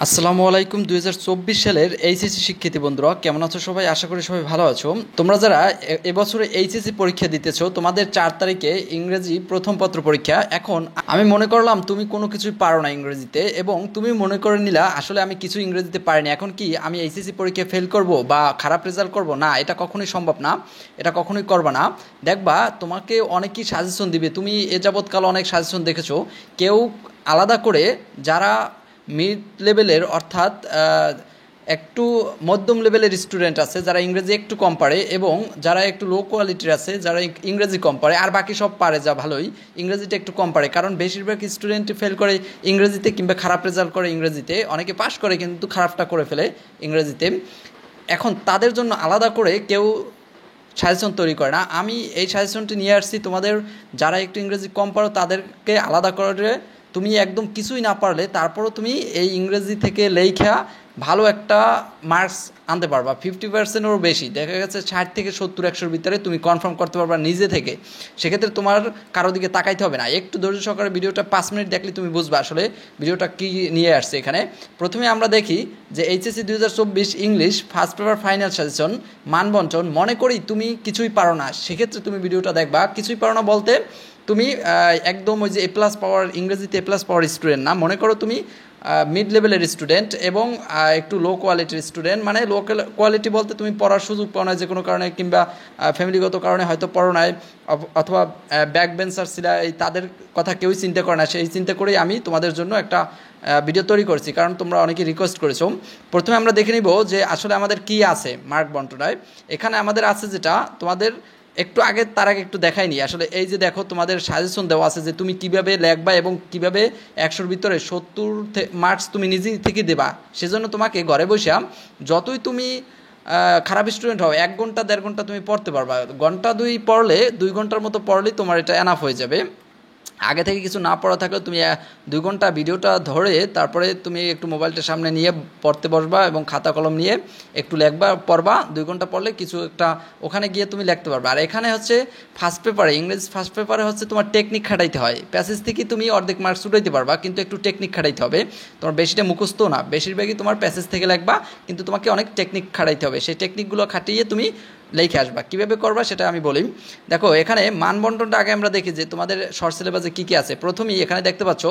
আসসালামু আলাইকুম। 2024 সালের এইচএসসি শিক্ষার্থী বন্ধুরা কেমন আছো সবাই? আশা করি সবাই ভালো আছো। তোমরা যারা এবছরে এইচএসসি পরীক্ষা দিতেছো, তোমাদের 4 তারিখে ইংরেজি প্রথম পত্র পরীক্ষা। এখন আমি মনে করলাম তুমি কোনো কিছুই পারো না ইংরেজিতে, এবং তুমি মনে করে নিলা আসলে আমি কিছু ইংরেজিতে পারিনি, এখন কি আমি এইচএসসি পরীক্ষা ফেল করব বা খারাপ রেজাল্ট করব? না, এটা কখনোই সম্ভব না, এটা কখনোই করবা না। দেখবা তোমাকে অনেকেই সাজেশন দিবে, তুমি এ যাবৎকাল অনেক সাজেশন দেখেছো। কেউ আলাদা করে যারা মিড লেভেলের অর্থাৎ একটু মধ্যম লেভেলের স্টুডেন্ট আছে যারা ইংরেজি একটু কম পারে, এবং যারা একটু লো কোয়ালিটির আছে যারা ইংরেজি কম পারে, আর বাকি সব পারে যা ভালোই, ইংরেজিটা একটু কম পারে। কারণ বেশিরভাগ স্টুডেন্ট ফেল করে ইংরেজিতে, কিংবা খারাপ রেজাল্ট করে ইংরেজিতে। অনেকে পাশ করে কিন্তু খারাপটা করে ফেলে ইংরেজিতে। এখন তাদের জন্য আলাদা করে কেউ সাজেশন তৈরি করে না। আমি এই সাজেশনটি নিয়ে আসছি তোমাদের যারা একটু ইংরেজি কম পারো তাদেরকে আলাদা করে। তুমি একদম কিছুই না পারলে তারপরও তুমি এই ইংরেজি থেকে লেখা ভালো একটা মার্কস আনতে পারবা, 50%-এরও বেশি। দেখা গেছে 60 থেকে 70-100-র ভিতরে তুমি কনফার্ম করতে পারবা নিজে থেকে। সেক্ষেত্রে তোমার কারো দিকে তাকাইতে হবে না, একটু ধৈর্য সহকারে ভিডিওটা 5 মিনিট দেখলে তুমি বুঝবা আসলে ভিডিওটা কী নিয়ে আসছে। এখানে প্রথমে আমরা দেখি যে HSC 2024 English first paper final suggestion মানবন্টন। মনে করি তুমি কিছুই পারো না, সেক্ষেত্রে তুমি ভিডিওটা দেখবা। কিছুই পারো না বলতে তুমি একদম ওই যে এ প্লাস পাওয়ার, ইংরেজিতে এ প্লাস পাওয়ার স্টুডেন্ট না। মনে করো তুমি মিড লেভেলের স্টুডেন্ট এবং একটু লো কোয়ালিটির স্টুডেন্ট। মানে লো কোয়ালিটি বলতে তুমি পড়ার সুযোগ পাও না যে কোনো কারণে, কিংবা ফ্যামিলিগত কারণে হয়তো পড়ো নাই, অথবা ব্যাক বেঞ্চার ছিল, এই তাদের কথা কেউই চিন্তা করে না। সেই চিন্তা করেই আমি তোমাদের জন্য একটা ভিডিও তৈরি করছি, কারণ তোমরা অনেকে রিকোয়েস্ট করেছো। প্রথমে আমরা দেখে নিব যে আসলে আমাদের কি আছে মার্ক বন্টনায়। এখানে আমাদের আছে যেটা তোমাদের একটু আগে, তার আগে একটু দেখাইনি আসলে। এই যে দেখো, তোমাদের সাজেশন দেওয়া আছে যে তুমি কিভাবে লেখবা এবং কিভাবে 100-র ভিতরে 70 মার্কস তুমি নিজে থেকে দেবা। সেজন্য তোমাকে ঘরে বসে যতই তুমি খারাপ স্টুডেন্ট হও, 1 ঘন্টা 1.5 ঘন্টা তুমি পড়তে পারবা। ঘন্টা 2 পড়লে, 2 ঘন্টার মতো পড়লেই তোমার এটা এনাফ হয়ে যাবে। আগে থেকে কিছু না পড়া থাকলেও তুমি 2 ঘন্টা ভিডিওটা ধরে তারপরে তুমি একটু মোবাইলটা সামনে নিয়ে পড়তে বসবা, এবং খাতা কলম নিয়ে একটু লেখবা, পড়বা। 2 ঘন্টা পড়লে কিছু একটা ওখানে গিয়ে তুমি লিখতে পারবে। আর এখানে হচ্ছে ফার্স্ট পেপারে, ইংরেজি ফার্স্ট পেপারে হচ্ছে তোমার টেকনিক খাটাইতে হয়। প্যাসেজ থেকে তুমি অর্ধেক মার্কস উঠাইতে পারবা, কিন্তু একটু টেকনিক খাটাইতে হবে। তোমার বেশিটা মুখস্থ না, বেশিরভাগই তোমার প্যাসেজ থেকে লিখবা, কিন্তু তোমাকে অনেক টেকনিক খাটাইতে হবে। সেই টেকনিকগুলো খাটিয়ে তুমি লিখে আসবা। কীভাবে করবা সেটা আমি বলি। দেখো, এখানে মানবন্টনটা আগে আমরা দেখি যে তোমাদের শর্ট সিলেবাসে কী কী আছে। প্রথমেই এখানে দেখতে পাচ্ছ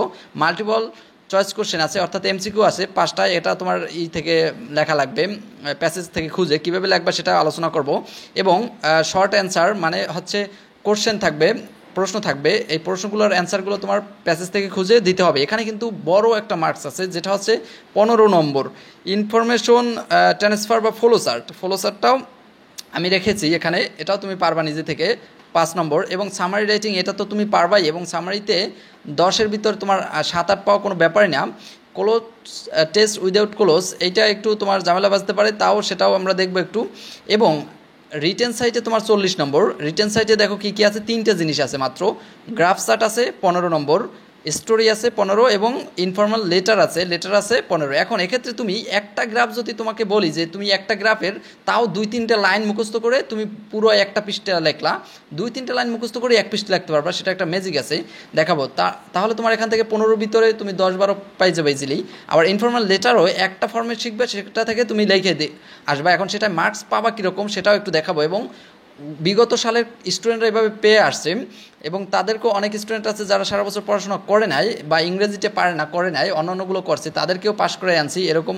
মাল্টিপল চয়েস কোশ্চেন আছে, অর্থাৎ এমসিকিউ আছে 5টা। এটা তোমার থেকে লেখা লাগবে, প্যাসেজ থেকে খুঁজে কীভাবে লেখবা সেটা আলোচনা করব। এবং শর্ট অ্যান্সার মানে হচ্ছে কোশ্চেন থাকবে, প্রশ্ন থাকবে, এই প্রশ্নগুলোর অ্যান্সারগুলো তোমার প্যাসেজ থেকে খুঁজে দিতে হবে। এখানে কিন্তু বড় একটা মার্কস আছে, যেটা হচ্ছে 15 নম্বর। ইনফরমেশন ট্রান্সফার বা ফ্লোচার্টটাও আমি রেখেছি এখানে, এটাও তুমি পারবা নিজে থেকে, 5 নম্বর। এবং সামারি রাইটিং, এটা তো তুমি পারবাই, এবং সামারিতে 10-এর ভিতর তোমার 7-8 পাওয়া কোনো ব্যাপারই না। ক্লোজ টেস্ট উইদাউট ক্লোজ, এইটা একটু তোমার ঝামেলা বাজতে পারে, তাও সেটাও আমরা দেখবো একটু। এবং রিটেন সাইটে তোমার 40 নম্বর। রিটেন সাইটে দেখো কী কী আছে, 3টে জিনিস আছে মাত্র। গ্রাফ চার্ট আছে 15 নম্বর, স্টোরি আছে 15, এবং ইনফর্মাল লেটার আছে 15। এখন এক্ষেত্রে তুমি একটা গ্রাফ যদি তোমাকে বলি যে তুমি একটা গ্রাফের তাও 2-3টে লাইন মুখস্থ করে তুমি পুরো একটা পৃষ্ঠা লেখলা, 2-3টে লাইন মুখস্থ করে 1 পৃষ্ঠা লিখতে পারবা, সেটা একটা ম্যাজিক আছে, দেখাবো। তাহলে তোমার এখান থেকে 15-র ভিতরে তুমি 10-12 পাই যাবে ইজিলি। আবার ইনফর্মাল লেটারও একটা ফর্মেট শিখবে, সেটা থেকে তুমি লিখে আসবা। এখন সেটা মার্কস পাবা কীরকম সেটাও একটু দেখাবো। এবং বিগত সালের স্টুডেন্টরা এভাবে পেয়ে আসছে, এবং তাদেরকেও অনেক স্টুডেন্ট আছে যারা সারা বছর পড়াশোনা করে নাই বা ইংরেজিতে পারে না, করে নাই, অন্যান্যগুলো করছে, তাদেরকেও পাশ করে আনছি। এরকম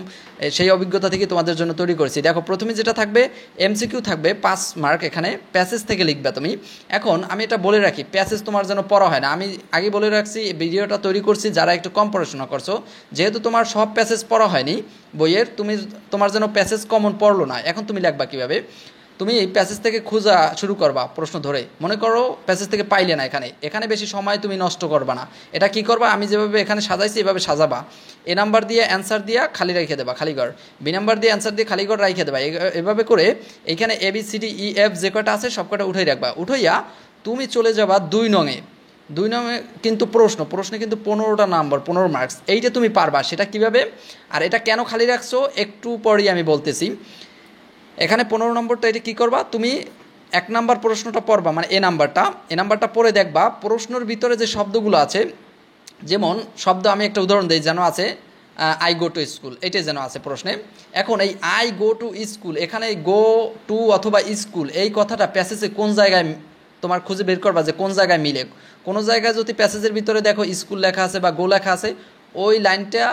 সেই অভিজ্ঞতা থেকে তোমাদের জন্য তৈরি করছি। দেখো, প্রথমে যেটা থাকবে এমসিকিউ থাকবে 5 মার্ক, এখানে প্যাসেজ থেকে লিখবে তুমি। এখন আমি এটা বলে রাখি, প্যাসেজ তোমার যেন পড়া হয় না। আমি আগে বলে রাখছি, ভিডিওটা তৈরি করছি যারা একটু কম পড়াশোনা করছো, যেহেতু তোমার সব প্যাসেজ পড়া হয়নি বইয়ের, তোমার যেন প্যাসেজ কমন পড়লো না। এখন তুমি লিখবা কীভাবে, তুমি এই প্যাসেজ থেকে খোঁজা শুরু করবা প্রশ্ন ধরে। মনে করো প্যাসেজ থেকে পাইলে না, এখানে বেশি সময় তুমি নষ্ট করবা না। এটা কি করবা, আমি যেভাবে এখানে সাজাইছি এভাবে সাজাবা। এ নাম্বার দিয়ে অ্যান্সার দিয়ে খালি রেখে দেবা, খালিঘর। বি নাম্বার দিয়ে অ্যান্সার দিয়ে খালিঘর রেখে দেবা। এভাবে করে এইখানে ABCDEF যে কটা আছে সব কটা উঠাই রাখবা। উঠাইয়া তুমি চলে যাবা 2 নংয়ে। 2 নংয়ে কিন্তু প্রশ্নে কিন্তু 15টা নাম্বার, 15 মার্কস। এইটা তুমি পারবা, সেটা কিভাবে আর এটা কেন খালি রাখছো একটু পরেই আমি বলতেছি। এখানে 15 নম্বরটা, এটা কী করবা, তুমি 1 নাম্বার প্রশ্নটা পড়বা, মানে এ নাম্বারটা পড়ে দেখবা প্রশ্নের ভিতরে যে শব্দগুলো আছে। যেমন শব্দ, আমি একটা উদাহরণ দিই, যেন আছে আই গো টু স্কুল, এটাই যেন আছে প্রশ্নে। এখন এই আই গো টু স্কুল, এখানে গো টু অথবা স্কুল এই কথাটা প্যাসেজে কোন জায়গায় তোমার খুঁজে বের করবা যে কোন জায়গায় মিলে। কোনো জায়গায় যদি প্যাসেজের ভিতরে দেখো স্কুল লেখা আছে বা গো লেখা আছে, ওই লাইনটা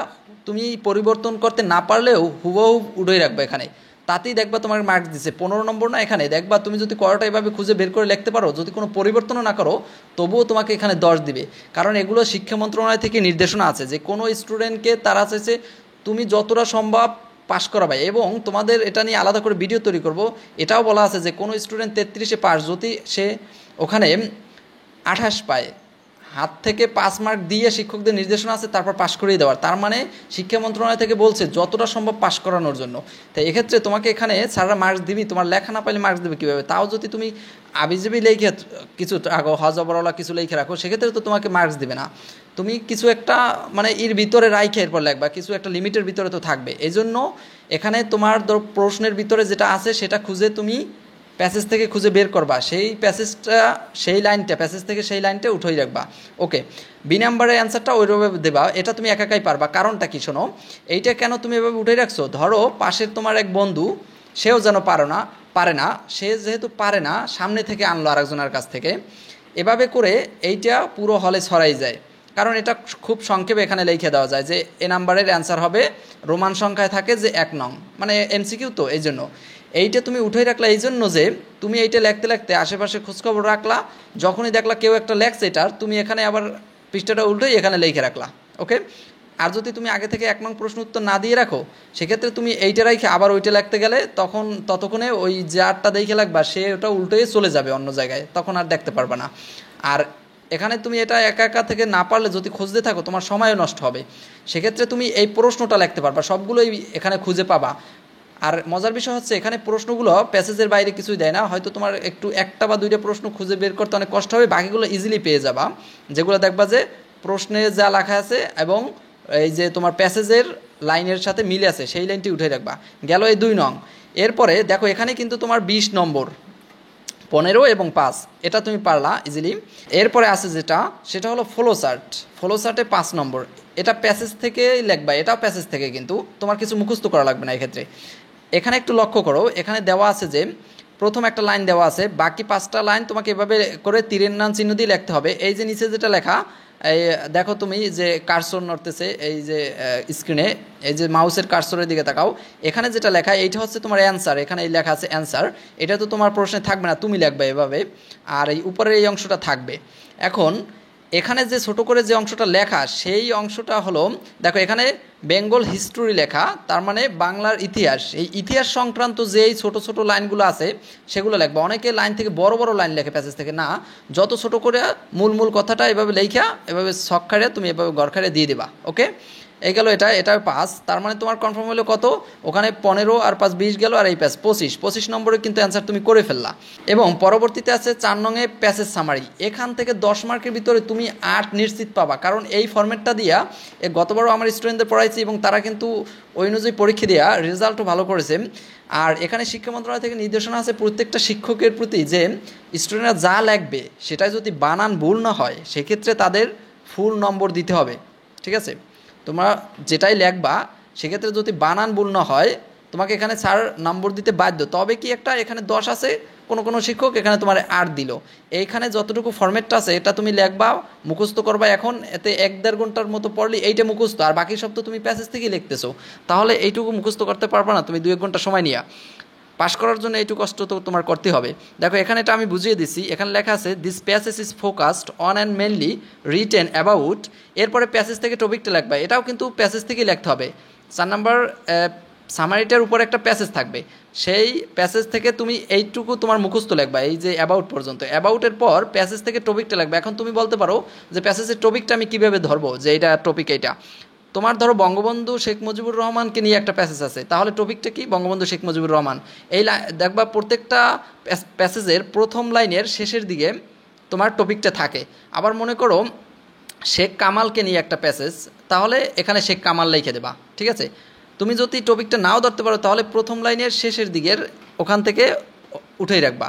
তুমি পরিবর্তন করতে না পারলেও হুবহু উড়েই রাখবে এখানে, তাতেই দেখবা তোমার মার্কস দিচ্ছে 15 নম্বর না। এখানে দেখবা তুমি যদি করাটা এভাবে খুঁজে বের করে লিখতে পারো, যদি কোনো পরিবর্তনও না করো, তবুও তোমাকে এখানে 10 দিবে। কারণ এগুলো শিক্ষা মন্ত্রণালয় থেকে নির্দেশনা আছে যে কোনো স্টুডেন্টকে তারা চাইছে তুমি যতটা সম্ভব পাস করাবে। এবং তোমাদের এটা নিয়ে আলাদা করে ভিডিও তৈরি করব। এটাও বলা আছে যে কোনো স্টুডেন্ট 33-এ পাস, যদি সে ওখানে 28 পায়, হাত থেকে 5 মার্ক দিয়ে শিক্ষকদের নির্দেশনা আছে তারপর পাশ করিয়ে দেওয়ার। তার মানে শিক্ষা মন্ত্রণালয় থেকে বলছে যতটা সম্ভব পাশ করানোর জন্য। তাই এক্ষেত্রে তোমাকে এখানে স্যাররা মার্কস দিবি, তোমার লেখা না পাইলে মার্কস দেবে কীভাবে? তাও যদি তুমি আবিজাবি লেখে কিছু রাখো, হজবরলা কিছু লেখে রাখো, সেক্ষেত্রে তো তোমাকে মার্কস দিবে না। তুমি কিছু একটা মানে এর ভিতরে রাইখে এরপর লেখবা, কিছু একটা লিমিটের ভিতরে তো থাকবে। এই জন্য এখানে তোমার প্রশ্নের ভিতরে যেটা আছে সেটা খুঁজে তুমি প্যাসেজ থেকে খুঁজে বের করবা, সেই প্যাসেজটা সেই লাইনটা প্যাসেজ থেকে সেই লাইনটা উঠেই রাখবা। ওকে, বি নাম্বারের অ্যান্সারটা ওইভাবে দেবা। এটা তুমি একাই পারবা। কারণটা কি শোনো, এইটা কেন তুমি এভাবে উঠেই রাখছো? ধরো পাশের তোমার এক বন্ধু, সেও যেন পারে না, সে যেহেতু পারে না সামনে থেকে আনলো আরেকজনের কাছ থেকে, এভাবে করে এইটা পুরো হলে ছড়াই যায়। কারণ এটা খুব সংক্ষেপে এখানে লিখে দেওয়া যায় যে এ নাম্বারের অ্যান্সার হবে, রোমান সংখ্যায় থাকে যে 1 নং, মানে এমসিকিউ তো এই জন্য। এইটা তুমি উঠেই রাখলা এই জন্য যে তুমি এইটা লিখতে লিখতে আশেপাশে খোঁজখবর রাখলা, যখনই দেখলা কেউ একটা লেখছে এটার, তুমি এখানে আবার পৃষ্ঠাটা উল্টোই এখানে লিখে রাখলা। ওকে, আর যদি তুমি আগে থেকে 1 নং প্রশ্ন উত্তর না দিয়ে রাখো, সেক্ষেত্রে তুমি এইটা রেখে আবার ওইটা লিখতে গেলে ততক্ষণে ওই যে আরটা দেখে লাগবা সে ওটা উল্টোই চলে যাবে অন্য জায়গায়, তখন আর দেখতে পারবে না। আর এখানে তুমি এটা একা থেকে না পারলে যদি খুঁজতে থাকো তোমার সময়ও নষ্ট হবে। সেক্ষেত্রে তুমি এই প্রশ্নটা লিখতে পারবা, সবগুলোই এখানে খুঁজে পাবা। আর মজার বিষয় হচ্ছে এখানে প্রশ্নগুলো প্যাসেজের বাইরে কিছুই দেয় না, হয়তো তোমার একটু 1টা বা 2টা প্রশ্ন খুঁজে বের করতে অনেক কষ্ট হবে, বাকিগুলো ইজিলি পেয়ে যাবা, যেগুলো দেখবা যে প্রশ্নে যা লেখা আছে এবং এই যে তোমার প্যাসেজের লাইনের সাথে মিলে আছে সেই লাইনটি উঠে রাখবা। গেল এই 2 নং। এরপরে দেখো এখানে কিন্তু তোমার 20 নম্বর, 15 এবং 5, এটা তুমি পারলা ইজিলি। এরপরে আছে যেটা, সেটা হলো ফ্লোচার্টে 5 নম্বর, এটা প্যাসেজ থেকে লিখবা, এটাও প্যাসেজ থেকে, কিন্তু তোমার কিছু মুখস্থ করা লাগবে না এক্ষেত্রে। এখানে একটু লক্ষ্য করো, এখানে দেওয়া আছে যে প্রথম একটা লাইন দেওয়া আছে, বাকি 5টা লাইন তোমাকে এভাবে করে তীরের নাম চিহ্ন দিয়ে লিখতে হবে। এই যে নিচে যেটা লেখা, এই দেখো তুমি যে কার্সর নড়তেছে এই যে স্ক্রিনে, এই যে মাউসের কার্সরের দিকে তাকাও, এখানে যেটা লেখা এইটা হচ্ছে তোমার অ্যান্সার, এখানে এই লেখা আছে অ্যান্সার। এটা তো তোমার প্রশ্নে থাকবে না, তুমি লিখবে এভাবে, আর এই উপরের এই অংশটা থাকবে। এখন এখানে যে ছোট করে যে অংশটা লেখা সেই অংশটা হলো, দেখো এখানে বেঙ্গল হিস্ট্রি লেখা, তার মানে বাংলার ইতিহাস। এই ইতিহাস সংক্রান্ত যেই ছোট ছোট লাইনগুলো আছে সেগুলো লিখবা। অনেকে লাইন থেকে বড় বড় লাইন লেখে প্যাসেজ থেকে, না, যত ছোট করে মূল কথাটা এভাবে লেখা এভাবে ছক খাড়ে তুমি এভাবে ঘর খাড়ে দিয়ে দেবা। ওকে, এই গেল এটা 5, তার মানে তোমার কনফার্ম হলো কত, ওখানে 15 আর 5 20 গেল, আর এই 25 নম্বরে কিন্তু অ্যান্সার তুমি করে ফেললা। এবং পরবর্তীতে আছে 4 নংয়ে প্যাসেজ সামারি, এখান থেকে 10 মার্কের ভিতরে তুমি 8 নিশ্চিত পাবা। কারণ এই ফরম্যাটটা দিয়া গতবারও আমার স্টুডেন্টদের পড়াইছি এবং তারা কিন্তু ওই অনুযায়ী পরীক্ষা দেওয়া রেজাল্টও ভালো করেছে। আর এখানে শিক্ষা মন্ত্রণালয় থেকে নির্দেশনা আছে প্রত্যেকটা শিক্ষকের প্রতি যে স্টুডেন্টরা যা লিখবে সেটা যদি বানান ভুল না হয় সেক্ষেত্রে তাদের ফুল নম্বর দিতে হবে। ঠিক আছে, তোমরা যেটাই লিখবা সেক্ষেত্রে যদি বানান ভুল না হয় তোমাকে এখানে 4 নম্বর দিতে বাধ্য। তবে কি একটা এখানে 10 আছে, কোনো শিক্ষক এখানে তোমার 8 দিল। এইখানে যতটুকু ফরম্যাটটা আছে এটা তুমি লিখবা, মুখস্থ করবা। এখন এতে 1-1.5 ঘন্টার মতো পড়লে এইটা মুখস্থ, আর বাকি সব তো তুমি প্যাসেজ থেকেই লিখতেছো, তাহলে এইটুকু মুখস্থ করতে পারবা না তুমি 2-1 ঘন্টা সময় নিয়ে। পাস করার জন্য এইটুকু কষ্ট তো তোমার করতে হবে। দেখো এখানে এটা আমি বুঝিয়ে দিচ্ছি, এখানে লেখা আছে this passage is focused on and mainly written about, এরপরে প্যাসেজ থেকে টপিকটা লিখবা, এটাও কিন্তু প্যাসেজ থেকেই লিখতে হবে। 4 নাম্বার সামারিটার উপর একটা প্যাসেজ থাকবে, সেই প্যাসেজ থেকে তুমি এইটুকু তোমার মুখস্থ লিখবা, এই যে অ্যাবাউট পর্যন্ত। অ্যাবাউটের পর প্যাসেজ থেকে টপিকটা লিখবা। এখন তুমি বলতে পারো যে প্যাসেজের টপিকটা আমি কীভাবে ধরবো, যে এইটা টপিক এইটা। তোমার ধরো বঙ্গবন্ধু শেখ মুজিবুর রহমানকে নিয়ে একটা প্যাসেজ আছে, তাহলে টপিকটা কি, বঙ্গবন্ধু শেখ মুজিবুর রহমান। এই দেখবা প্রত্যেকটা প্যাসেজের প্রথম লাইনের শেষের দিকে তোমার টপিকটা থাকে। আবার মনে করো শেখ কামালকে নিয়ে একটা প্যাসেজ, তাহলে এখানে শেখ কামাল লিখে দেবা। ঠিক আছে, তুমি যদি টপিকটা নাও ধরতে পারো তাহলে প্রথম লাইনের শেষের দিকের ওখান থেকে উঠেই রাখবা।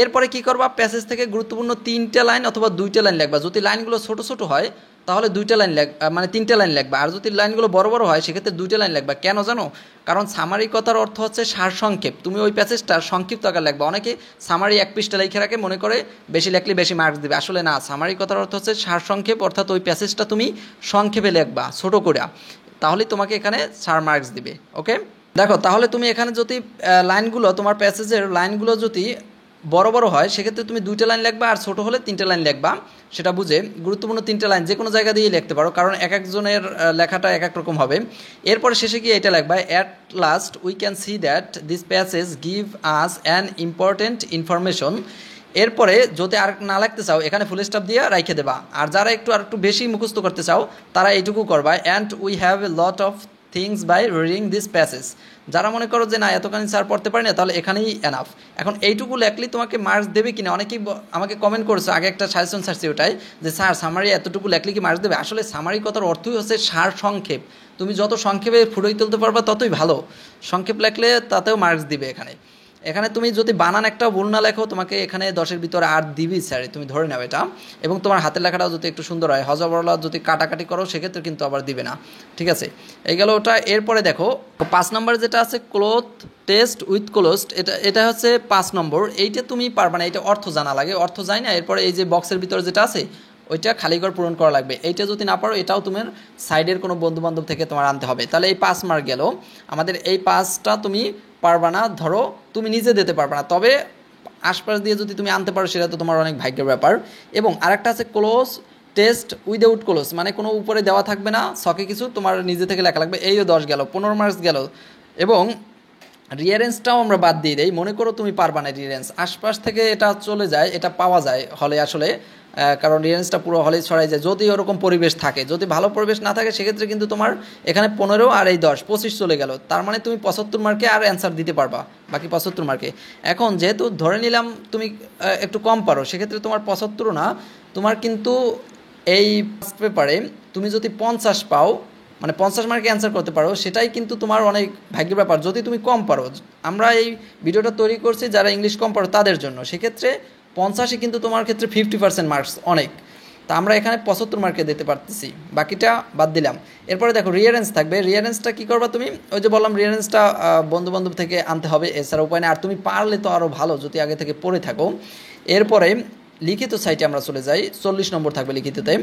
এরপরে কি করবা, প্যাসেজ থেকে গুরুত্বপূর্ণ 3টা লাইন অথবা 2টা লাইন লিখবা। যদি লাইনগুলো ছোট ছোট হয় তাহলে দুইটা লাইন মানে তিনটা লাইন লিখবা। আর যদি লাইনগুলো বড় বড় হয় সেক্ষেত্রে দুইটা লাইন লিখবা। কেন জানো? কারণ সামারি কথার অর্থ হচ্ছে সারসংক্ষেপ। তুমি ওই প্যাসেজটার সংক্ষিপ্ত আকার লিখবা। অনেকে সামারি এক পৃষ্ঠা লিখে রাখে, মনে করে বেশি লিখলে বেশি মার্কস দিবে। আসলে না, সামারি কথার অর্থ হচ্ছে সারসংক্ষেপ, অর্থাৎ ওই প্যাসেজটা তুমি সংক্ষেপে লিখবা ছোট করে, তাহলে তোমাকে এখানে 4 মার্কস দিবে। ওকে, দেখো তাহলে তুমি এখানে যদি লাইনগুলো, তোমার প্যাসেজের লাইনগুলো যদি বড় বড় হয় সেক্ষেত্রে তুমি দুইটা লাইন লিখবা, আর ছোট হলে তিনটা লাইন লিখবা। সেটা বুঝে গুরুত্বপূর্ণ তিনটা লাইন যে কোনো জায়গা দিয়ে লিখতে পারো, কারণ এক একজনের লেখাটা এক এক রকম হবে। এরপরে শেষে গিয়ে এটা লিখবা, at last we can see that this passage give us an important information. এরপরে যদি আর না লিখতে চাও এখানে ফুল স্টপ দিয়ে রাইখে দেবা। আর যারা আর একটু বেশি মুখস্থ করতে চাও তারা এইটুকু করবা, and we have a lot of things by reading this passage. যারা মনে করো যে না এতখানি স্যার পড়তে পারি না, তাহলে এখানেই এনাফ। এখন এইটুকু লেখলেই তোমাকে মার্কস দেবে কিনা, অনেকেই আমাকে কমেন্ট করেছে, আগে একটা সাজেশন ছাড়ছি ওটাই, যে স্যার সামারি এতটুকু লেখলে কি মার্কস দেবে? আসলে সামারি কথার অর্থই হচ্ছে সার সংক্ষেপ। তুমি যত সংক্ষেপে ফুটিয়ে তুলতে পারবা ততই ভালো। সংক্ষেপ লেখলে তাতেও মার্কস দিবে। এখানে তুমি যদি বানান একটা ভুল না লেখো তোমাকে এখানে 10-এর ভিতরে 8 দিবি স্যার, তুমি ধরে নাও এটা। এবং তোমার হাতের লেখাটাও যদি একটু সুন্দর হয়, হজবরলা যদি কাটাকাটি করো সেক্ষেত্রে কিন্তু আবার দিবে না। ঠিক আছে, এই গেল ওটা। এরপরে দেখো 5 নম্বর যেটা আছে ক্লোথ টেস্ট উইথ ক্লোজড, এটা হচ্ছে 5 নম্বর। এইটা তুমি পারবা না, এটা অর্থ জানা লাগে, অর্থ যায় না। এরপরে এই যে বক্সের ভিতরে যেটা আছে ওইটা খালি ঘর পূরণ করা লাগবে। এইটা যদি না পারো এটাও তোমার সাইডের কোনো বন্ধুবান্ধব থেকে তোমার আনতে হবে। তাহলে এই 5 মার্ক গেল আমাদের। এই 5টা তুমি পারবা না, ধরো তুমি নিজে দিতে পারবা না, তবে আশপাশ দিয়ে যদি তুমি আনতে পারো সেটা তো তোমার অনেক ভাগ্যের ব্যাপার। এবং আরেকটা আছে ক্লোজ টেস্ট উইদাউট ক্লোজ, মানে কোনো উপরে দেওয়া থাকবে না, শখে কিছু তোমার নিজে থেকে লেখা লাগবে। এইও 10 গেল, 15 মার্কস গেল। এবং রিয়ারেন্সটাও আমরা বাদ দিয়ে দেই। মনে করো তুমি পারবা না রিয়ারেন্স, আশপাশ থেকে এটা চলে যায়, এটা পাওয়া যায় হলে আসলে, কারণ রিয়ারেন্সটা পুরো হলে ছড়াই যায় যদি ওরকম পরিবেশ থাকে। যদি ভালো পরিবেশ না থাকে সেক্ষেত্রে কিন্তু তোমার এখানে 15 আর এই 10 25 চলে গেল। তার মানে তুমি 75 মার্কে আর অ্যান্সার দিতে পারবা, বাকি 75 মার্কে। এখন যেহেতু ধরে নিলাম তুমি একটু কম পারো, সেক্ষেত্রে তোমার 75 না, তোমার কিন্তু এই ফার্স্ট পেপারে তুমি যদি 50 পাও, মানে 50 মার্কে অ্যান্সার করতে পারো, সেটাই কিন্তু তোমার অনেক ভাগ্যের ব্যাপার। যদি তুমি কম পারো, আমরা এই ভিডিওটা তৈরি করছি যারা ইংলিশ কম পারো তাদের জন্য, সেক্ষেত্রে 50 কিন্তু তোমার ক্ষেত্রে 50% মার্কস অনেক। তা আমরা এখানে 75 মার্কে দিতে পারতেছি, বাকিটা বাদ দিলাম। এরপরে দেখো রিয়ারেন্স থাকবে। রিয়ারেন্সটা কী করবা তুমি? ওই যে বললাম রিয়ারেন্সটা বন্ধুবান্ধব থেকে আনতে হবে, এছাড়া উপায় নেই। আর তুমি পারলে তো আরও ভালো যদি আগে থেকে পড়ে থাকো। এরপরে লিখিত সাইটে আমরা চলে যাই, 40 নম্বর থাকবে লিখিততে।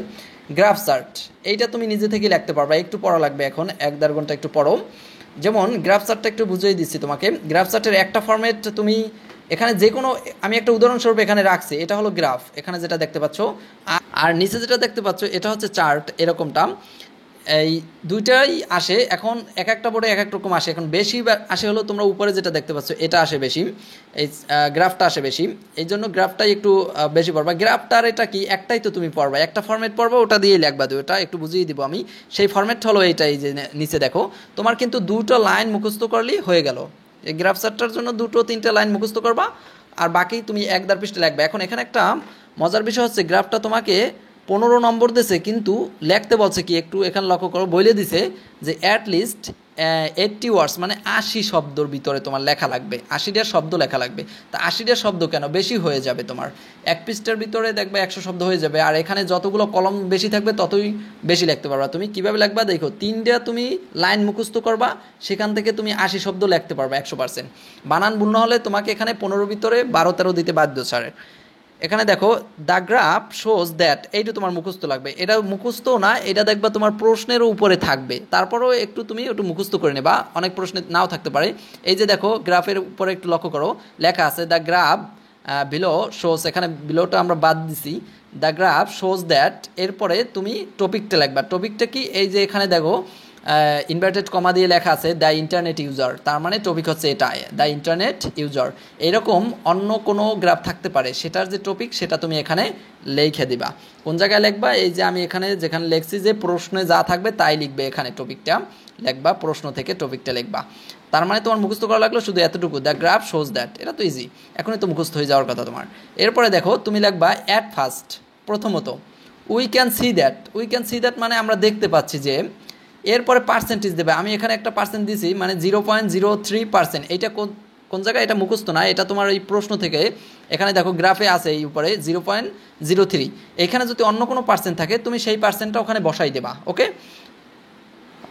গ্রাফ চার্ট, এইটা তুমি নিজে থেকে লিখতে পারবা, একটু পড়া লাগবে, এখন 1-1.5 ঘন্টা একটু পড়ো। যেমন গ্রাফ চার্টটা একটু বুঝিয়ে দিচ্ছি তোমাকে। গ্রাফ চার্টের একটা ফরম্যাট তুমি এখানে যে কোনো, আমি একটা উদাহরণস্বরূপ এখানে রাখছি, এটা হলো গ্রাফ, এখানে যেটা দেখতে পাচ্ছ, আর নিচে যেটা দেখতে পাচ্ছ এটা হচ্ছে চার্ট, এরকমটা। এই দুইটাই আসে। এখন এক একটা বোর্ডে এক এক রকম আসে। এখন বেশি আসে হলো তোমরা উপরে যেটা দেখতে পাচ্ছ এটা আসে বেশি, এই গ্রাফটা আসে বেশি, এই জন্য গ্রাফটাই একটু বেশি পড়বা। গ্রাফটার এটা কি, একটাই তো তুমি পড়বা, একটা ফরম্যাট পড়বা, ওটা দিয়ে লেখবা। ওটা একটু বুঝিয়ে দিব আমি। সেই ফরম্যাট হলো এইটাই, যে নিচে দেখো, তোমার কিন্তু 2টো লাইন মুখস্থ করলেই হয়ে গেল। এই গ্রাফ চার্টটার জন্য 2-3টে লাইন মুখস্থ করবা, আর বাকি তুমি 1-1.5 পৃষ্ঠা লিখবা। এখন এখানে একটা মজার বিষয় হচ্ছে, গ্রাফটা তোমাকে 15 নম্বর দিছে, কিন্তু লিখতে বলছে কি একটু এখানে লক্ষ্য করো, বলে দিছে যে অ্যাটলিস্ট 80 ওয়ার্ডস, মানে 80 শব্দর ভিতরে তোমার লেখা লাগবে, 80টা শব্দ লেখা লাগবে। তা 80টা শব্দ কেন? বেশি হয়ে যাবে তোমার, এক পৃষ্ঠার ভিতরে দেখবে 100 শব্দ হয়ে যাবে। আর এখানে যতগুলো কলম বেশি থাকবে ততই বেশি লিখতে পারবা। তুমি কীভাবে লিখবা দেখো, 3টা তুমি লাইন মুখস্থ করবা, সেখান থেকে তুমি 80 শব্দ লিখতে পারবা 100%। বানান ভুল না হলে তোমাকে এখানে 15 ভিতরে 12-13 দিতে বাধ্য স্যারের। এখানে দেখো দ্য গ্রাফ শোজ দ্যাট, এইটা তোমার মুখস্থ লাগবে। এটা মুখস্থ না, এটা দেখবা তোমার প্রশ্নের উপরে থাকবে, তারপরেও একটু তুমি একটু মুখস্থ করে নেবা, অনেক প্রশ্নে নাও থাকতে পারে। এই যে দেখো গ্রাফের উপরে একটু লক্ষ্য করো, লেখা আছে দ্য গ্রাফ বিলো শোজ, এখানে বিলোটা আমরা বাদ দিছি, দ্য গ্রাফ শোজ দ্যাট। এরপরে তুমি টপিকটা লিখবা। টপিকটা কি? এই যে এখানে দেখো ইনভার্টেড কমা দিয়ে লেখা আছে দ্য ইন্টারনেট ইউজার, তার মানে টপিক হচ্ছে এটা, দ্য ইন্টারনেট ইউজার। এরকম অন্য কোনো গ্রাফ থাকতে পারে, সেটার যে টপিক সেটা তুমি এখানে লিখে দিবা। কোন জায়গায় লিখবা? এই যে আমি এখানে যেখানে লিখছি যে প্রশ্নে যা থাকবে তাই লিখবে, এখানে টপিকটা লিখবা, প্রশ্ন থেকে টপিকটা লিখবা। তার মানে তোমার মুখস্থ করা লাগলো শুধু এতটুকু, দ্য গ্রাফ শোজ দ্যাট। এটা তো ইজি, এখনই তো মুখস্থ হয়ে যাওয়ার কথা তোমার। এরপরে দেখো তুমি লিখবা অ্যাট ফার্স্ট, প্রথমত we can see that. We can see that মানে আমরা দেখতে পাচ্ছি যে, এরপরে পার্সেন্টেজ দেবে। আমি এখানে একটা পার্সেন্ট দিয়েছি, মানে 0.03%। এইটা কোন জায়গায়, এটা মুখস্থ না, এটা তোমার এই প্রশ্ন থেকে এখানে দেখো গ্রাফে আছে এই উপরে 0.03, এখানে যদি অন্য কোনো পার্সেন্ট থাকে তুমি সেই পার্সেন্টটা ওখানে বসাই দেবা। ওকে,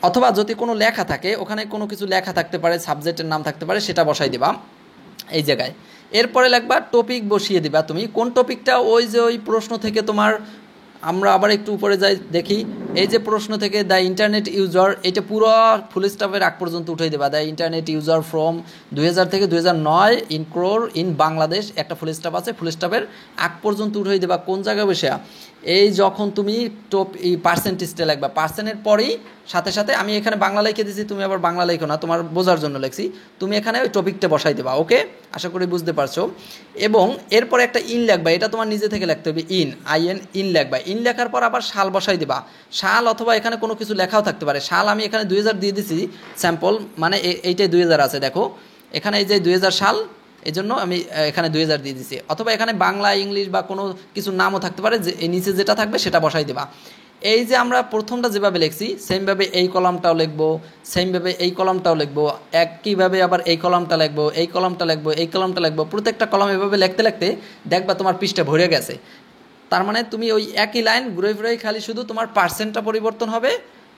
অথবা যদি কোনো লেখা থাকে ওখানে কোনো কিছু লেখা থাকতে পারে, সাবজেক্টের নাম থাকতে পারে, সেটা বসাই দেবা এই জায়গায়। এরপরে লিখবা টপিক, বসিয়ে দিবা তুমি কোন টপিকটা, ওই যে ওই প্রশ্ন থেকে তোমার, আমরা আবার একটু উপরে যাই দেখি, এই যে প্রশ্ন থেকে দ্য ইন্টারনেট ইউজার, এটা পুরো ফুল স্টপের আগ পর্যন্ত উঠাই দেবা। দ্য ইন্টারনেট ইউজার ফ্রম 2000 থেকে 2009 ইন ক্রোর ইন বাংলাদেশ, একটা ফুল স্টপ আছে, ফুল স্টপের আগ পর্যন্ত উঠাই দেবা। কোন জায়গায় বসে এই যখন তুমি এই পার্সেন্টেজটা লিখবা, পার্সেন্টের পরেই সাথে সাথে আমি এখানে বাংলা লিখে দিয়েছি, তুমি আবার বাংলা লিখো না, তোমার বোঝার জন্য লিখছি, তুমি এখানে ওই টপিকটা বসাই দেবা। ওকে, আশা করি বুঝতে পারছো। এবং এরপরে একটা ইন লিখবা, এটা তোমার নিজে থেকে লিখতে হবে, ইন লিখবা। ইন লেখার পর আবার সাল বসাই দেবা, সাল অথবা এখানে কোনো কিছু লেখাও থাকতে পারে। সাল আমি এখানে 2000 দিয়ে দিছি স্যাম্পল, মানে এইটাই 2000 আছে, দেখো এখানে এই যে 2000 সাল, এই জন্য আমি এখানে 2000 দিয়ে দিছি। অথবা এখানে বাংলা, ইংলিশ বা কোনো কিছু নামও থাকতে পারে, যে নিচে যেটা থাকবে সেটা বসাই দেবা। এই যে আমরা প্রথমটা যেভাবে লিখছি সেমভাবে এই কলামটাও লিখবো, সেমভাবে এই কলামটাও লিখবো, একইভাবে আবার এই কলামটা লিখবো, এই কলামটা লিখবো, এই কলামটা লিখবো, প্রত্যেকটা কলাম এভাবে লিখতে লিখতে দেখবা তোমার পৃষ্ঠা ভরে গেছে। তার মানে তুমি ওই একই লাইন ঘুরে ফিরে খালি শুধু তোমার পার্সেন্টটা পরিবর্তন হবে,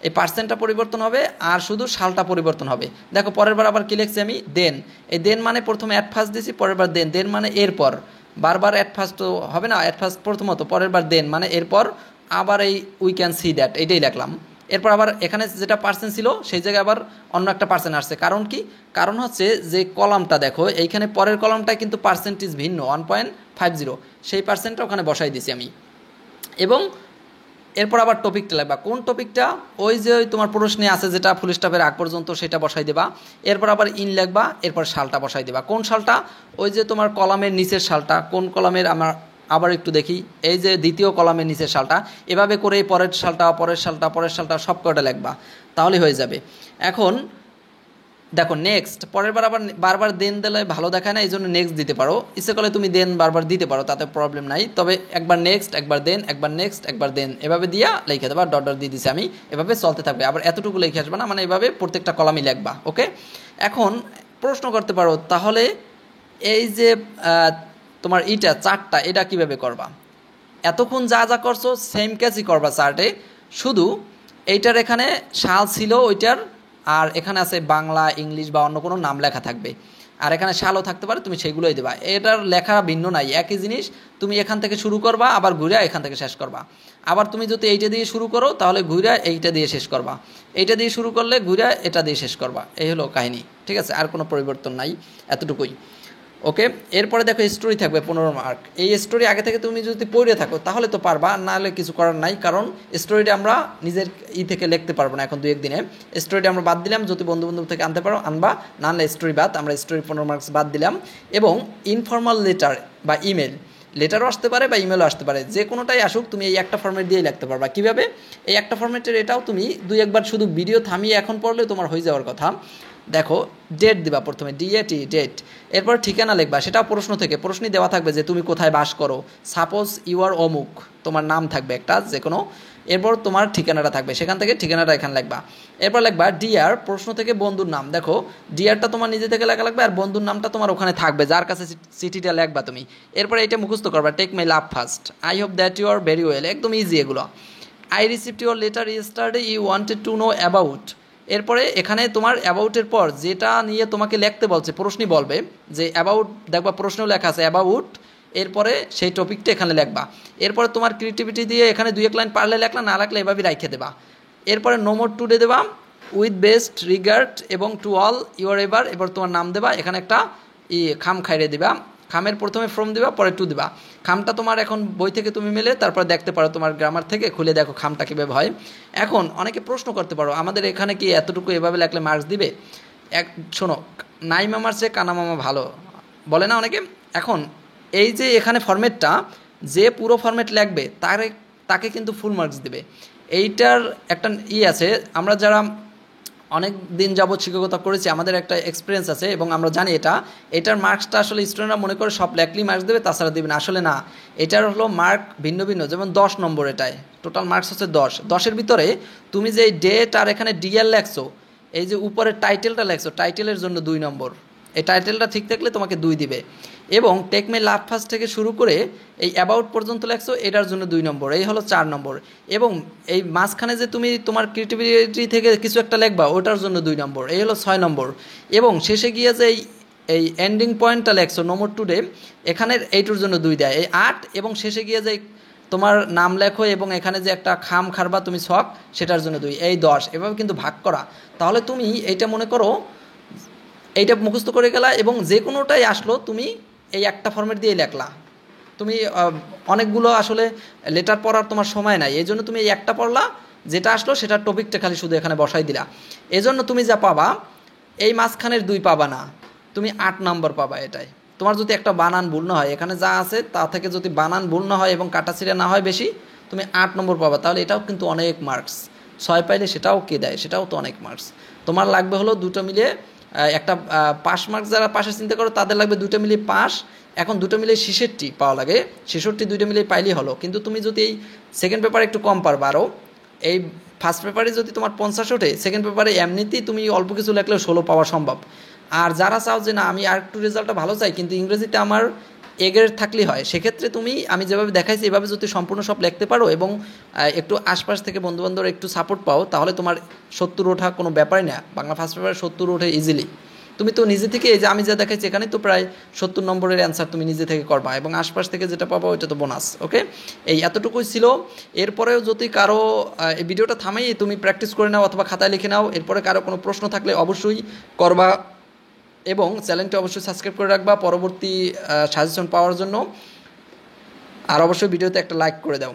এই পার্সেন্টটা পরিবর্তন হবে আর শুধু সালটা পরিবর্তন হবে। দেখো পরের বার আবার কী লিখছি আমি, দেন, এই দেন মানে প্রথমে অ্যাট ফার্স্ট দিয়েছি, পরের বার দেন, দেন মানে এরপর, বারবার অ্যাট ফার্স্ট তো হবে না, অ্যাট ফার্স্ট প্রথমত, পরের বার দেন মানে এরপর, আবার এই উই ক্যান সি দ্যাট এইটাই লিখলাম। এরপর আবার এখানে যেটা পার্সেন্ট ছিল সেই জায়গায় আবার অন্য একটা পার্সেন্ট আসছে। কারণ কি, কারণ হচ্ছে যে কলামটা দেখো এইখানে পরের কলামটায় কিন্তু পার্সেন্টেজ ভিন্ন 1.50, সেই পার্সেন্টটা ওখানে বসাই দিছি আমি। এবং এরপর আবার টপিকটা লিখবা, কোন টপিকটা, ওই যে ওই তোমার প্রশ্নে আছে যেটা ফুল স্টপের আগ পর্যন্ত সেটা বসাই দেবা। এরপর আবার ইন লিখবা, এরপর সালটা বসাই দেবা। কোন সালটা, ওই যে তোমার কলামের নিচের সালটা, কোন কলামের, আমার আবার একটু দেখি, এই যে দ্বিতীয় কলামের নিচের সালটা, এভাবে করে পরের সালটা, পরের সালটা, পরের সালটা সব কটা লিখবা, তাহলে হয়ে যাবে। এখন দেখো নেক্সট, পরের বার আবার বারবার দেন দিলে ভালো দেখায় না, এই জন্য নেক্সট দিতে পারো, ইচ্ছে করলে তুমি দেন বারবার দিতে পারো, তাতে প্রবলেম নাই। তবে একবার নেক্সট, একবার দেন, একবার নেক্সট, একবার দেন, এভাবে দিয়া লিখে দেবা। ডট ডট দিয়ে দিছি আমি, এভাবে চলতে থাকবে। আবার এতটুকু লিখে আসবে না, মানে এভাবে প্রত্যেকটা কলামই লিখবা। ওকে, এখন প্রশ্ন করতে পারো তাহলে এই যে তোমার ইটা চার্টটা, এটা কিভাবে করবা, এতক্ষণ যা যা করছো সেম কাজই করবা চার্টে, শুধু এইটার এখানে সাল ছিল ওইটার, আর এখানে আছে বাংলা, ইংলিশ বা অন্য কোনো নাম লেখা থাকবে, আর এখানে সালও থাকতে পারে, তুমি সেইগুলোই দেবা। এটার লেখা ভিন্ন নাই, একই জিনিস, তুমি এখান থেকে শুরু করবা, আবার ঘুরে এখান থেকে শেষ করবা। আবার তুমি যদি এইটা দিয়ে শুরু করো তাহলে ঘুরে এইটা দিয়ে শেষ করবা, এইটা দিয়ে শুরু করলে ঘুরে এটা দিয়ে শেষ করবা। এই হলো কাহিনী, ঠিক আছে, আর কোনো পরিবর্তন নাই, এতটুকুই। ওকে, এরপরে দেখো স্টোরি থাকবে 15 মার্ক। এই স্টোরি আগে থেকে তুমি যদি পড়ে থাকো তাহলে তো পারবা, না হলে কিছু করার নাই, কারণ স্টোরিটা আমরা নিজের থেকে লিখতে পারবো না এখন 2-1 দিনে। স্টোরিটা আমরা বাদ দিলাম, যদি বন্ধু বান্ধব থেকে আনতে পারো আনবা, না হলে স্টোরি বাদ, আমরা স্টোরি 15 মার্কস বাদ দিলাম। এবং ইনফর্মাল লেটার বা ইমেল, লেটারও আসতে পারে বা ইমেলও আসতে পারে, যে কোনোটাই আসুক তুমি এই একটা ফর্মেট দিয়েই লিখতে পারবা। কীভাবে, এই একটা ফর্মেটের এটাও তুমি 2-1 শুধু ভিডিও থামিয়ে এখন পড়লে তোমার হয়ে যাওয়ার কথা। দেখো ডেট দিবা প্রথমে, ডিএটি ডেট, এরপর ঠিকানা লিখবা, সেটা প্রশ্ন থেকে, প্রশ্নই দেওয়া থাকবে যে তুমি কোথায় বাস করো, সাপোজ ইউ আর অমুক, তোমার নাম থাকবে একটা যে কোনো, এরপর তোমার ঠিকানাটা থাকবে, সেখান থেকে ঠিকানাটা এখানে লিখবা। এরপর লিখবা ডিআর, প্রশ্ন থেকে বন্ধুর নাম, দেখো ডিআরটা তোমার নিজে থেকে লেখা লাগবে, আর বন্ধুর নামটা তোমার ওখানে থাকবে যার কাছে চিঠিটা লিখবা তুমি। এরপর এটা মুখস্থ করবা, take my love first, I hope that you are very well, একদম ইজি এগুলো। I received your letter yesterday, you wanted to know about, এরপরে এখানে তোমার অ্যাবাউটের পর যেটা নিয়ে তোমাকে লিখতে বলছে, প্রশ্নই বলবে যে অ্যাবাউট, দেখবা প্রশ্নেও লেখা আছে অ্যাবাউট, এরপরে সেই টপিকটা এখানে লিখবা। এরপরে তোমার ক্রিয়েটিভিটি দিয়ে এখানে 2-1 লাইন পারলে লেখলা, না লাগলে এভাবেই রাইখে দেবা। এরপরে নো মোর টুডে দেবা, উইথ বেস্ট রিগার্ড এবং টু অল ইউর এভার, এবার তোমার নাম দেবা, এখানে একটা খাম খাইরে দিবা, খামের প্রথমে ফ্রম দিবা, পরে টু দিবা। খামটা তোমার এখন বই থেকে তুমি মেলে তারপর দেখতে পারো, তোমার গ্রামার থেকে খুলে দেখো খামটা কীভাবে হয়। এখন অনেকে প্রশ্ন করতে পারো আমাদের এখানে কি এতটুকু এভাবে লেখলে মার্কস দিবে? শোনো, নাই মামার চেয়ে কানা মামা ভালো বলে না অনেকে। এখন এই যে এখানে ফরম্যাটটা, যে পুরো ফরম্যাট লিখবে তাকে কিন্তু ফুল মার্কস দেবে। এইটার একটা আছে, আমরা যারা অনেক দিন যাবৎ শিক্ষকতা করেছি, আমাদের একটা এক্সপিরিয়েন্স আছে এবং আমরা জানি এটার মার্কসটা আসলে স্টুডেন্টরা মনে করে সব লেখলেই মার্কস দেবে, তাছাড়া দেবে না, আসলে না। এটার হলো মার্ক ভিন্ন ভিন্ন, যেমন 10 নম্বর, এটায় টোটাল মার্কস হচ্ছে 10। 10-এর ভিতরে তুমি যে ডেট আর এখানে ডিএল লেখছো, এই যে উপরে টাইটেলটা লেখছো, টাইটেলের জন্য 2 নম্বর, এই টাইটেলটা ঠিক থাকলে তোমাকে 2 দিবে। এবং টেক মে লাভ ফার্স্ট থেকে শুরু করে এই অ্যাবাউট পর্যন্ত লেখছো, এটার জন্য 2 নম্বর, এই হলো 4 নম্বর। এবং এই মাঝখানে যে তুমি তোমার ক্রিয়েটিভিটি থেকে কিছু একটা লিখবা, ওটার জন্য 2 নম্বর, এই হলো 6 নম্বর। এবং শেষে গিয়ে যে এই এন্ডিং পয়েন্টটা লেখছো নো মোর টুডে, এখানের এইটার জন্য 2 দেয়, এই 8। এবং শেষে গিয়ে যে তোমার নাম লেখো এবং এখানে যে একটা খাম খারবা তুমি ছক, সেটার জন্য 2, এই 10। এভাবে কিন্তু ভাগ করা। তাহলে তুমি এইটা মনে করো এইটা মুখস্থ করে গেলা এবং যে কোনোটাই আসলো তুমি এই একটা ফর্মেট দিয়ে লেখলা। তুমি অনেকগুলো আসলে লেটার পড়ার তোমার সময় নাই, এই জন্য তুমি এই একটা পড়লা, যেটা আসলো সেটার টপিকটা খালি শুধু এখানে বসাই দিলা। এই জন্য তুমি যা পাবা, এই মাঝখানের 2 পাবা না, তুমি 8 নম্বর পাবা। এটাই তোমার যদি একটা বানান ভুল না হয়, এখানে যা আছে তা থেকে যদি বানান ভুল না হয় এবং কাটাছিড়া না হয় বেশি, তুমি 8 নম্বর পাবা। তাহলে এটাও কিন্তু অনেক মার্কস। 6 পাইলে সেটাও কে দেয়, সেটাও তো অনেক মার্কস। তোমার লাগবে হলো দুটো মিলিয়ে একটা পাস মার্কস, যারা পাশের চিন্তা করো তাদের লাগবে দুটো মিলিয়ে পাস। এখন দুটো মিলিয়ে 66 পাওয়া লাগে, 66 দুইটা মিলিয়ে পাইলেই হলো। কিন্তু তুমি যদি এই সেকেন্ড পেপারে একটু কম পারবা, আরও এই ফার্স্ট পেপারে যদি তোমার 50 ওঠে, সেকেন্ড পেপারে এমনিতেই তুমি অল্প কিছু লেখলেও 16 পাওয়া সম্ভব। আর যারা চাও যে না আমি আর একটু রেজাল্টটা ভালো চাই কিন্তু ইংরেজিতে আমার এ গ্রেড থাকলেই হয়, সেক্ষেত্রে তুমি আমি যেভাবে দেখাইছি এভাবে যদি সম্পূর্ণ সব লিখতে পারো এবং একটু আশপাশ থেকে বন্ধুবান্ধব একটু সাপোর্ট পাও, তাহলে তোমার 70 ওঠা কোনো ব্যাপারই না। বাংলা ফার্স্ট পেপারে 70 ওঠে ইজিলি। তুমি তো নিজে থেকে এই যে আমি যা দেখাইছি এখানে তো প্রায় 70 নম্বরের অ্যান্সার তুমি নিজে থেকে করবা এবং আশপাশ থেকে যেটা পাবো ওইটা তো বোনাস। ওকে, এই এতটুকুই ছিল। এরপরেও যদি কারো এই ভিডিওটা থামাই তুমি প্র্যাকটিস করে নাও অথবা খাতায় লিখে নাও, এরপরে কারো কোনো প্রশ্ন থাকলে অবশ্যই করবা এবং চ্যানেলটি অবশ্যই সাবস্ক্রাইব করে রাখবা পরবর্তী সাজেশন পাওয়ার জন্য। আর অবশ্যই ভিডিওতে একটা লাইক করে দাও।